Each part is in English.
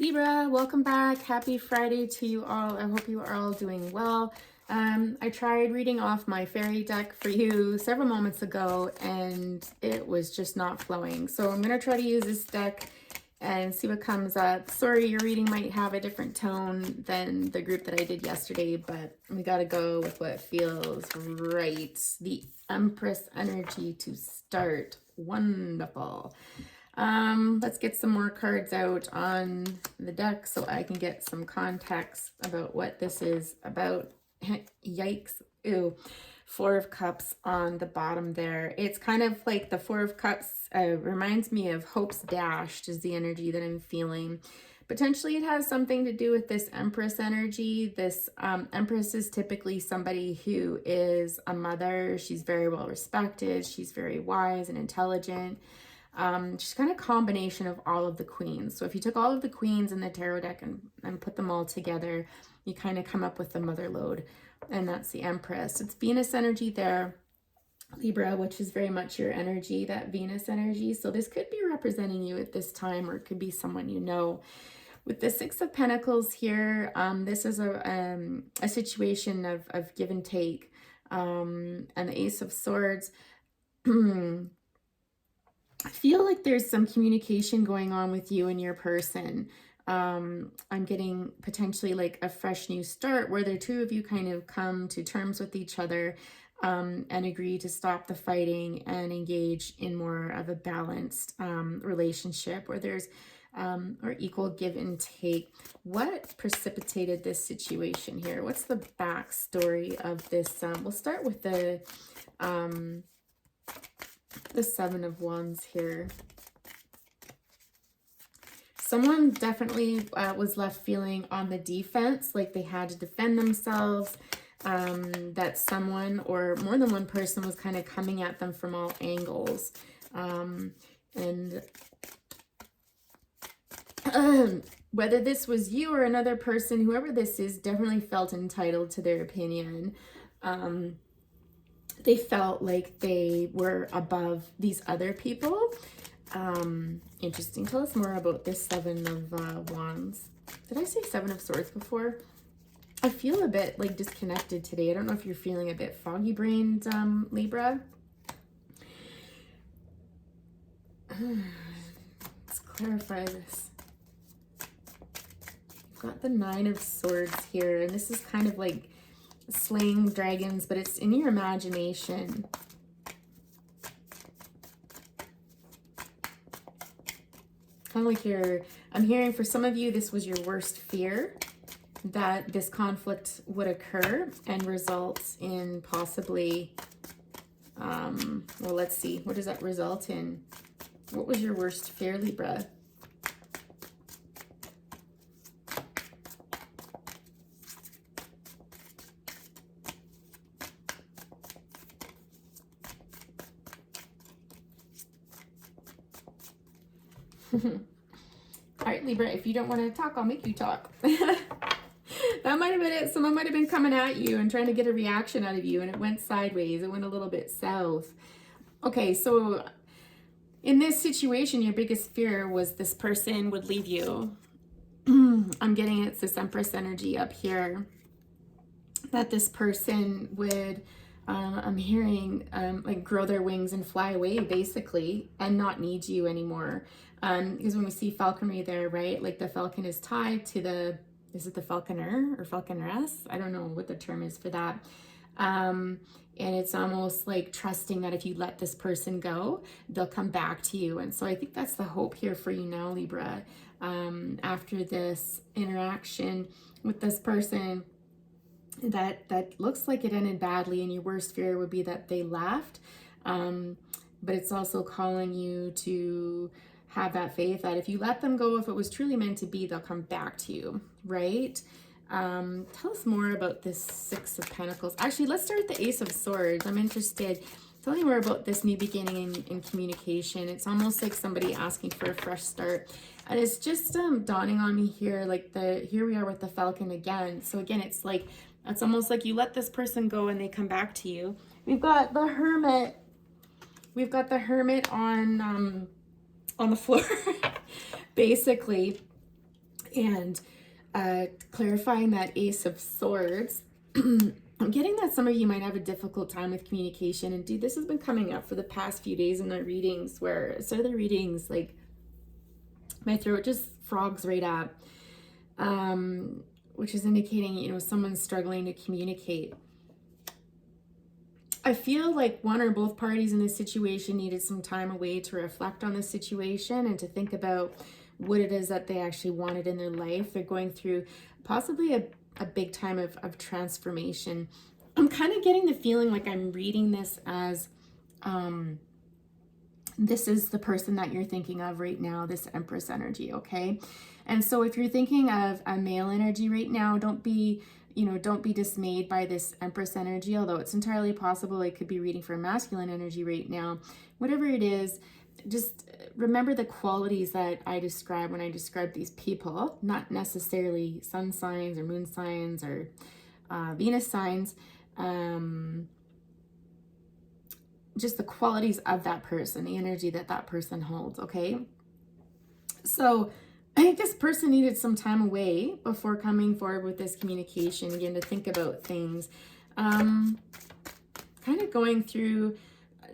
Libra, welcome back. Happy Friday to you all. I hope you are all doing well. I tried reading off my fairy deck for you several moments ago and it was just not flowing. So I'm going to try to use this deck and see what comes up. Sorry, your reading might have a different tone than the group that I did yesterday, but we got to go with what feels right. The Empress energy to start. Wonderful. Let's get some more cards out on the deck so I can get some context about what this is about. Yikes. Ew. Four of Cups on the bottom there. It's kind of like the Four of Cups reminds me of Hope's Dashed is the energy that I'm feeling. Potentially it has something to do with this Empress energy. This Empress is typically somebody who is a mother. She's very well respected. She's very wise and intelligent. She's kind of a combination of all of the queens. So if you took all of the queens in the tarot deck and put them all together, you kind of come up with the mother lode, and that's the Empress. It's Venus energy there, Libra, which is very much your energy, that Venus energy. So this could be representing you at this time, or it could be someone you know. With the Six of Pentacles here, this is a situation of give and take, and the Ace of Swords. I feel like there's some communication going on with you and your person. I'm getting potentially like a fresh new start where the two of you kind of come to terms with each other and agree to stop the fighting and engage in more of a balanced relationship where there's or equal give and take. What precipitated this situation here? What's the backstory of this? We'll start with the Seven of Wands here. Someone definitely was left feeling on the defense, like they had to defend themselves, that someone or more than one person was kind of coming at them from all angles. And whether this was you or another person, whoever this is definitely felt entitled to their opinion. They felt like they were above these other people. Interesting. Tell us more about this Seven of Wands. Did I say Seven of Swords before? I feel a bit like disconnected today. I don't know if you're feeling a bit foggy brained, Libra. Let's clarify this. We've got the Nine of Swords here, and this is kind of like slaying dragons, but it's in your imagination. Kind of like I'm hearing for some of you, this was your worst fear, that this conflict would occur and results in possibly, well, let's see, what does that result in? What was your worst fear, Libra? All right, Libra, if you don't want to talk, I'll make you talk. That might have been it. Someone might have been coming at you and trying to get a reaction out of you, and it went sideways. It went a little bit south. Okay, so in this situation, your biggest fear was this person would leave you. I'm getting it's this Empress energy up here. That this person would, I'm hearing, like grow their wings and fly away, basically, and not need you anymore. Because when we see falconry there, right, like the falcon is tied to the, is it the falconer or falconeress? I don't know what the term is for that. And it's almost like trusting that if you let this person go, they'll come back to you. And so I think that's the hope here for you now, Libra. After this interaction with this person, that looks like it ended badly, and your worst fear would be that they left. But it's also calling you to have that faith that if you let them go, if it was truly meant to be, they'll come back to you, right? Tell us more about this Six of Pentacles. Actually, let's start with the Ace of Swords. I'm interested. Tell me more about this new beginning in communication. It's almost like somebody asking for a fresh start. And it's just dawning on me here, like here we are with the Falcon again. So again, it's like, it's almost like you let this person go and they come back to you. We've got the Hermit. We've got the Hermit on the floor, basically. And clarifying that Ace of Swords, I'm getting that some of you might have a difficult time with communication. And dude, this has been coming up for the past few days in the readings, where I started the readings, like my throat just frogs right up, which is indicating, you know, someone's struggling to communicate. I feel like one or both parties in this situation needed some time away to reflect on the situation and to think about what it is that they actually wanted in their life. They're going through possibly a big time of transformation. I'm kind of getting the feeling like I'm reading this as this is the person that you're thinking of right now, this Empress energy, okay? And so if you're thinking of a male energy right now, don't be dismayed by this Empress energy, although it's entirely possible it could be reading for a masculine energy right now. Whatever it is, just remember the qualities that I describe when I describe these people, not necessarily sun signs or moon signs or Venus signs, just the qualities of that person, the energy that that person holds, okay? So I think this person needed some time away before coming forward with this communication, again, to think about things. Kind of going through,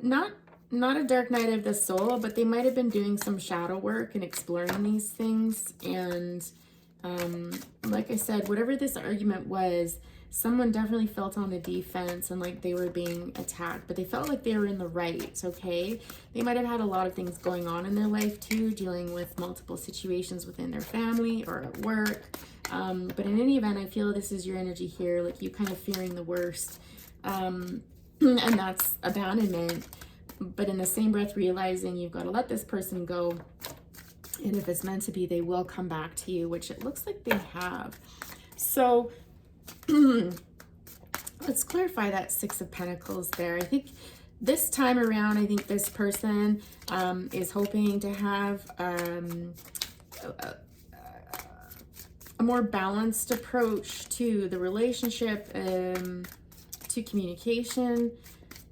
not a dark night of the soul, but they might have been doing some shadow work and exploring these things. And like I said, whatever this argument was, someone definitely felt on the defense and like they were being attacked, but they felt like they were in the right, okay? They might have had a lot of things going on in their life too, dealing with multiple situations within their family or at work. But in any event, I feel this is your energy here, like you kind of fearing the worst. And that's abandonment. But in the same breath, realizing you've got to let this person go. And if it's meant to be, they will come back to you, which it looks like they have. So let's clarify that Six of Pentacles there. I think this time around, I think this person is hoping to have a more balanced approach to the relationship, to communication.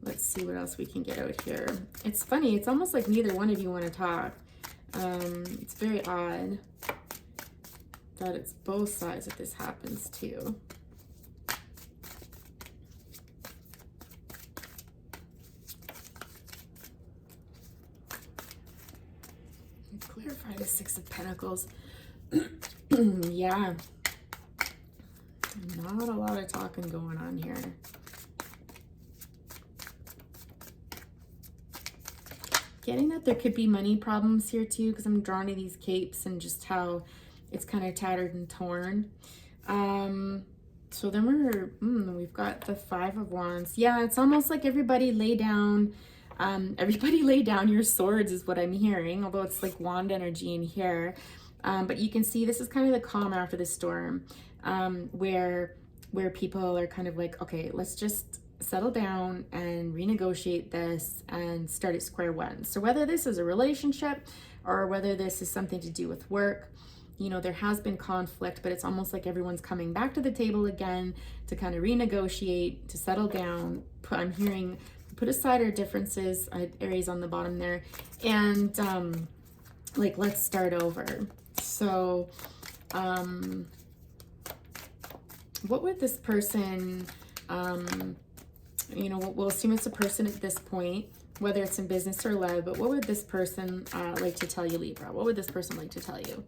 Let's see what else we can get out here. It's funny. It's almost like neither one of you want to talk. It's very odd that it's both sides that this happens to. Clarify the Six of Pentacles. Yeah. Not a lot of talking going on here. Getting that there could be money problems here too, because I'm drawn to these capes and just how it's kind of tattered and torn. So then we've got the Five of Wands. Yeah, it's almost like everybody lay down your swords is what I'm hearing, although it's like wand energy in here. But you can see this is kind of the calm after the storm, where people are kind of like, okay, let's just settle down and renegotiate this and start at square one. So whether this is a relationship or whether this is something to do with work, you know, there has been conflict, but it's almost like everyone's coming back to the table again to kind of renegotiate, to settle down. I'm hearing put aside our differences, Aries on the bottom there, and like, let's start over. So what would this person, you know, we'll assume it's a person at this point, whether it's in business or love, but what would this person like to tell you, Libra? What would this person like to tell you?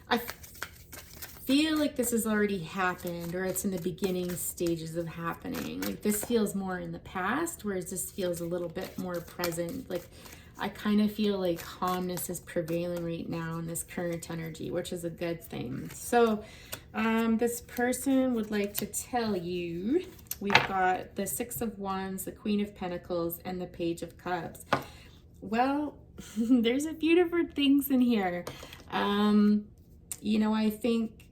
I feel like this has already happened, or it's in the beginning stages of happening. Like this feels more in the past, whereas this feels a little bit more present. Like I kind of feel like calmness is prevailing right now in this current energy, which is a good thing. So this person would like to tell you, we've got the Six of Wands, the Queen of Pentacles, and the Page of Cups. Well, there's a few different things in here. You know, I think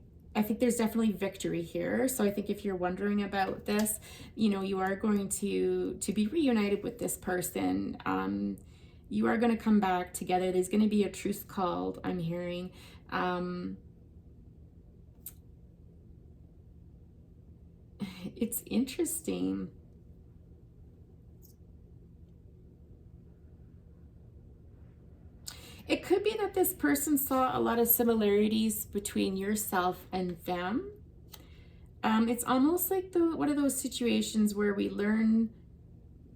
there's definitely victory here. So I think if you're wondering about this, you know, you are going to be reunited with this person. You are going to come back together. There's going to be a truce called, I'm hearing. It's interesting. It could be that this person saw a lot of similarities between yourself and them. It's almost like one of those situations where we learn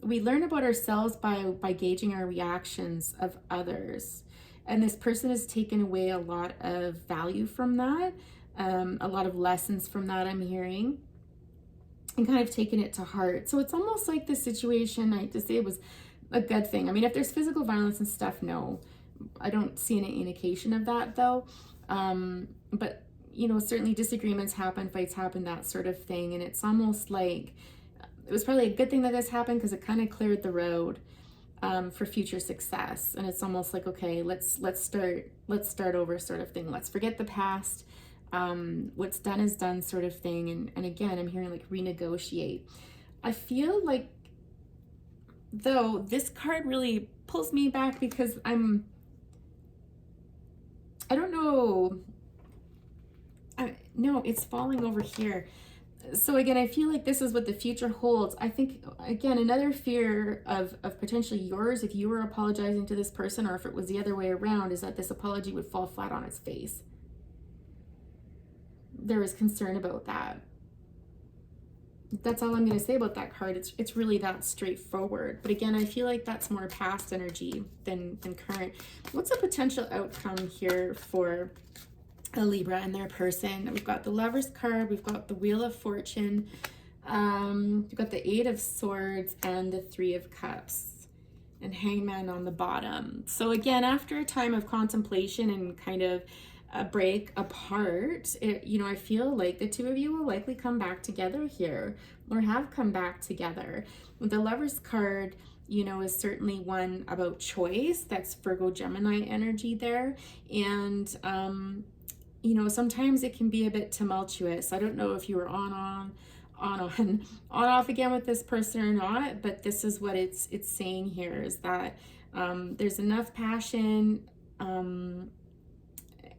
about ourselves by gauging our reactions of others. And this person has taken away a lot of value from that, a lot of lessons from that, I'm hearing, and kind of taken it to heart. So it's almost like the situation, I hate to say it was a good thing. I mean, if there's physical violence and stuff, no. I don't see any indication of that though. But, you know, certainly disagreements happen, fights happen, that sort of thing. And it's almost like it was probably a good thing that this happened because it kind of cleared the road for future success. And it's almost like, okay, let's start over sort of thing. Let's forget the past. What's done is done sort of thing. And again, I'm hearing like renegotiate. I feel like though this card really pulls me back because I don't know. No, it's falling over here. So again, I feel like this is what the future holds. I think, again, another fear of potentially yours, if you were apologizing to this person, or if it was the other way around, is that this apology would fall flat on its face. There is concern about that. That's all I'm going to say about that card. It's really that straightforward. But again, I feel like that's more past energy than current. What's a potential outcome here for a Libra and their person? We've got the Lover's card, we've got the Wheel of Fortune, we've got the Eight of Swords, and the Three of Cups, and Hangman on the bottom. So again, after a time of contemplation and kind of a break apart, you know, I feel like the two of you will likely come back together here, or have come back together. The Lover's card, you know, is certainly one about choice. That's Virgo Gemini energy there. And you know, sometimes it can be a bit tumultuous. I don't know if you were on off again with this person or not, but this is what it's saying here, is that there's enough passion,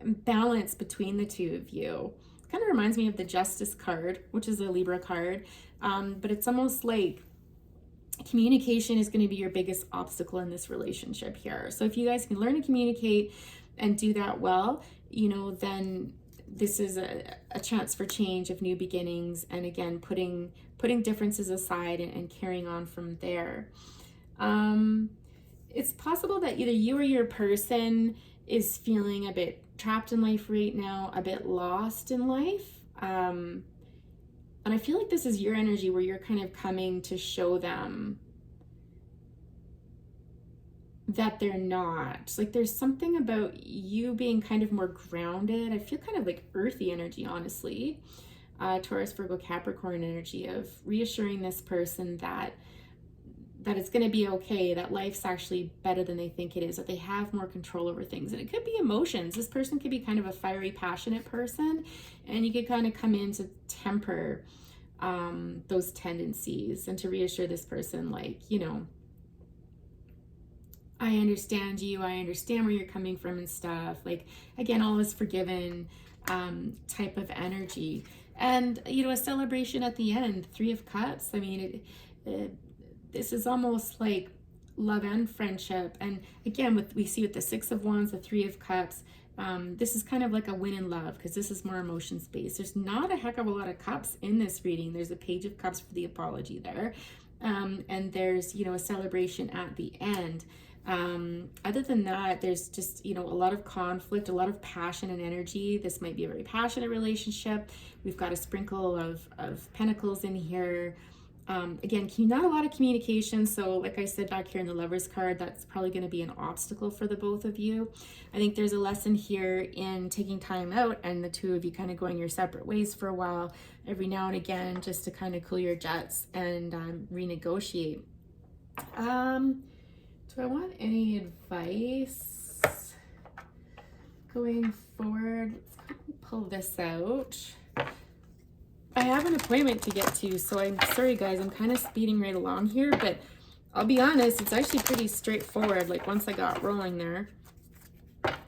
balance between the two of you. Kind of reminds me of the Justice card, which is a Libra card, but it's almost like communication is going to be your biggest obstacle in this relationship here. So if you guys can learn to communicate and do that well, you know, then this is a chance for change, of new beginnings, and again, putting differences aside and carrying on from there. It's possible that either you or your person is feeling a bit trapped in life right now, a bit lost in life. And I feel like this is your energy where you're kind of coming to show them that they're not. Like there's something about you being kind of more grounded. I feel kind of like earthy energy, honestly. Taurus, Virgo, Capricorn energy of reassuring this person that it's going to be okay, that life's actually better than they think it is, that they have more control over things. And it could be emotions. This person could be kind of a fiery, passionate person, and you could kind of come in to temper those tendencies and to reassure this person, like, you know, I understand you, I understand where you're coming from and stuff. Like, again, all is forgiven type of energy. And, you know, a celebration at the end, Three of Cups. I mean, this is almost like love and friendship. And again, we see with the Six of Wands, the Three of Cups, this is kind of like a win in love, because this is more emotions based. There's not a heck of a lot of cups in this reading. There's a Page of Cups for the apology there. And there's, you know, a celebration at the end. Other than that, there's just, you know, a lot of conflict, a lot of passion and energy. This might be a very passionate relationship. We've got a sprinkle of pentacles in here. Again, not a lot of communication. So like I said back here in the Lover's card, that's probably going to be an obstacle for the both of you. I think there's a lesson here in taking time out and the two of you kind of going your separate ways for a while every now and again, just to kind of cool your jets and renegotiate. Do I want any advice going forward? Let's pull this out. I have an appointment to get to, so I'm sorry guys, I'm kind of speeding right along here, but I'll be honest, it's actually pretty straightforward. Like once I got rolling there,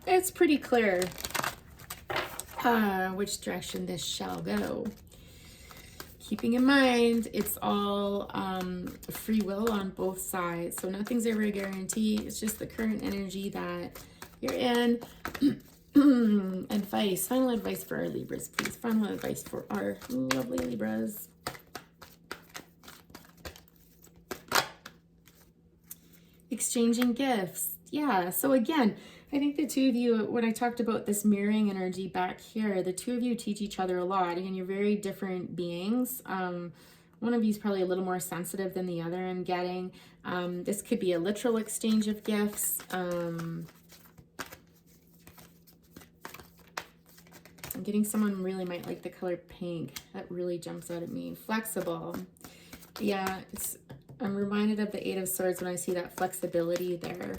it's pretty clear which direction this shall go. Keeping in mind, it's all free will on both sides, so nothing's ever a guarantee. It's just the current energy that You're in. Advice, final advice for our Libras, please. Final advice for our lovely Libras. Exchanging gifts. Yeah, so again, I think the two of you, when I talked about this mirroring energy back here, the two of you teach each other a lot. Again, you're very different beings. One of you is probably a little more sensitive than the other, I'm getting. This could be a literal exchange of gifts. I'm getting someone really might like the color pink. That really jumps out at me. Flexible. Yeah, I'm reminded of the Eight of Swords when I see that flexibility there.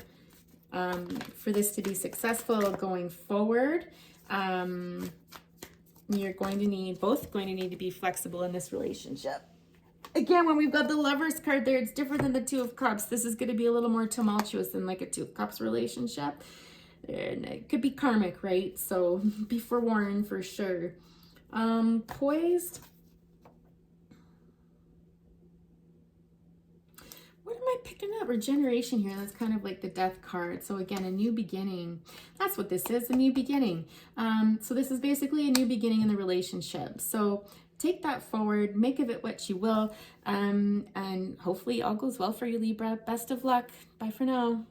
For this to be successful going forward, you're going to need, both going to need to be flexible in this relationship. Again, when we've got the Lovers card there, it's different than the Two of Cups. This is going to be a little more tumultuous than like a Two of Cups relationship. And it could be karmic, right? So be forewarned for sure. Poised. What am I picking up? Regeneration here. That's kind of like the Death card. So again, a new beginning. That's what this is, a new beginning. So this is basically a new beginning in the relationship. So take that forward, make of it what you will, and hopefully all goes well for you, Libra. Best of luck. Bye for now.